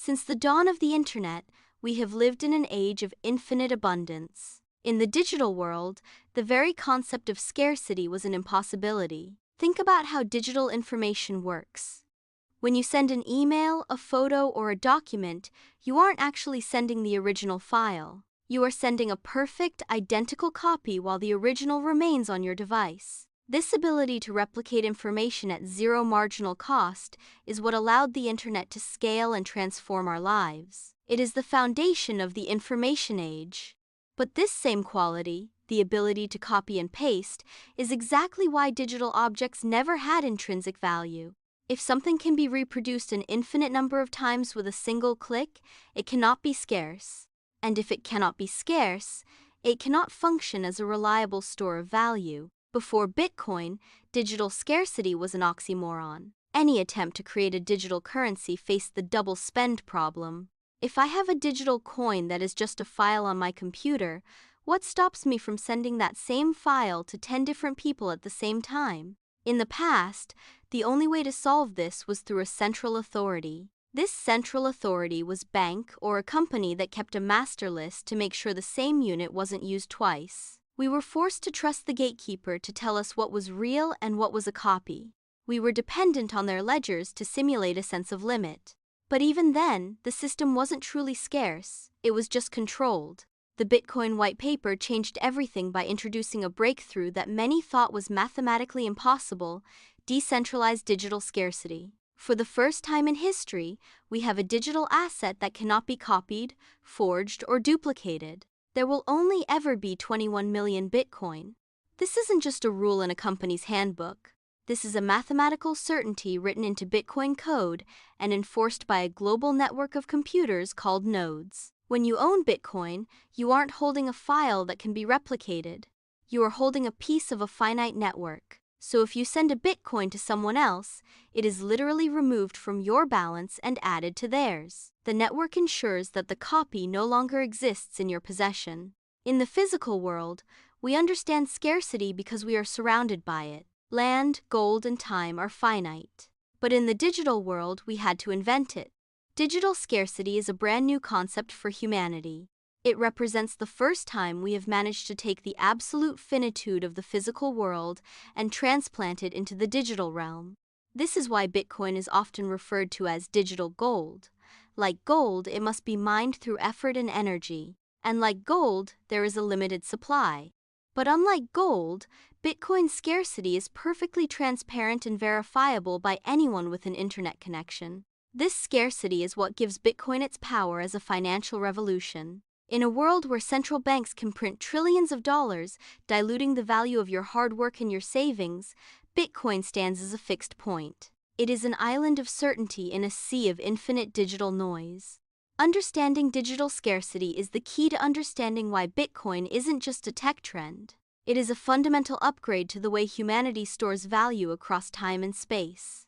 Since the dawn of the internet, we have lived in an age of infinite abundance. In the digital world, the very concept of scarcity was an impossibility. Think about how digital information works. When you send an email, a photo, or a document, you aren't actually sending the original file. You are sending a perfect, identical copy while the original remains on your device. This ability to replicate information at zero marginal cost is what allowed the internet to scale and transform our lives. It is the foundation of the information age. But this same quality, the ability to copy and paste, is exactly why digital objects never had intrinsic value. If something can be reproduced an infinite number of times with a single click, it cannot be scarce. And if it cannot be scarce, it cannot function as a reliable store of value. Before Bitcoin, digital scarcity was an oxymoron. Any attempt to create a digital currency faced the double spend problem. If I have a digital coin that is just a file on my computer, what stops me from sending that same file to 10 different people at the same time? In the past, the only way to solve this was through a central authority. This central authority was bank or a company that kept a master list to make sure the same unit wasn't used twice. We were forced to trust the gatekeeper to tell us what was real and what was a copy. We were dependent on their ledgers to simulate a sense of limit. But even then, the system wasn't truly scarce, it was just controlled. The Bitcoin white paper changed everything by introducing a breakthrough that many thought was mathematically impossible: decentralized digital scarcity. For the first time in history, we have a digital asset that cannot be copied, forged, or duplicated. There will only ever be 21 million Bitcoin. This isn't just a rule in a company's handbook. This is a mathematical certainty written into Bitcoin code and enforced by a global network of computers called nodes. When you own Bitcoin, you aren't holding a file that can be replicated. You are holding a piece of a finite network. So if you send a Bitcoin to someone else, it is literally removed from your balance and added to theirs. The network ensures that the copy no longer exists in your possession. In the physical world, we understand scarcity because we are surrounded by it. Land, gold, and time are finite. But in the digital world, we had to invent it. Digital scarcity is a brand new concept for humanity. It represents the first time we have managed to take the absolute finitude of the physical world and transplant it into the digital realm. This is why Bitcoin is often referred to as digital gold. Like gold, it must be mined through effort and energy. And like gold, there is a limited supply. But unlike gold, Bitcoin scarcity is perfectly transparent and verifiable by anyone with an internet connection. This scarcity is what gives Bitcoin its power as a financial revolution. In a world where central banks can print trillions of dollars, diluting the value of your hard work and your savings, Bitcoin stands as a fixed point. It is an island of certainty in a sea of infinite digital noise. Understanding digital scarcity is the key to understanding why Bitcoin isn't just a tech trend. It is a fundamental upgrade to the way humanity stores value across time and space.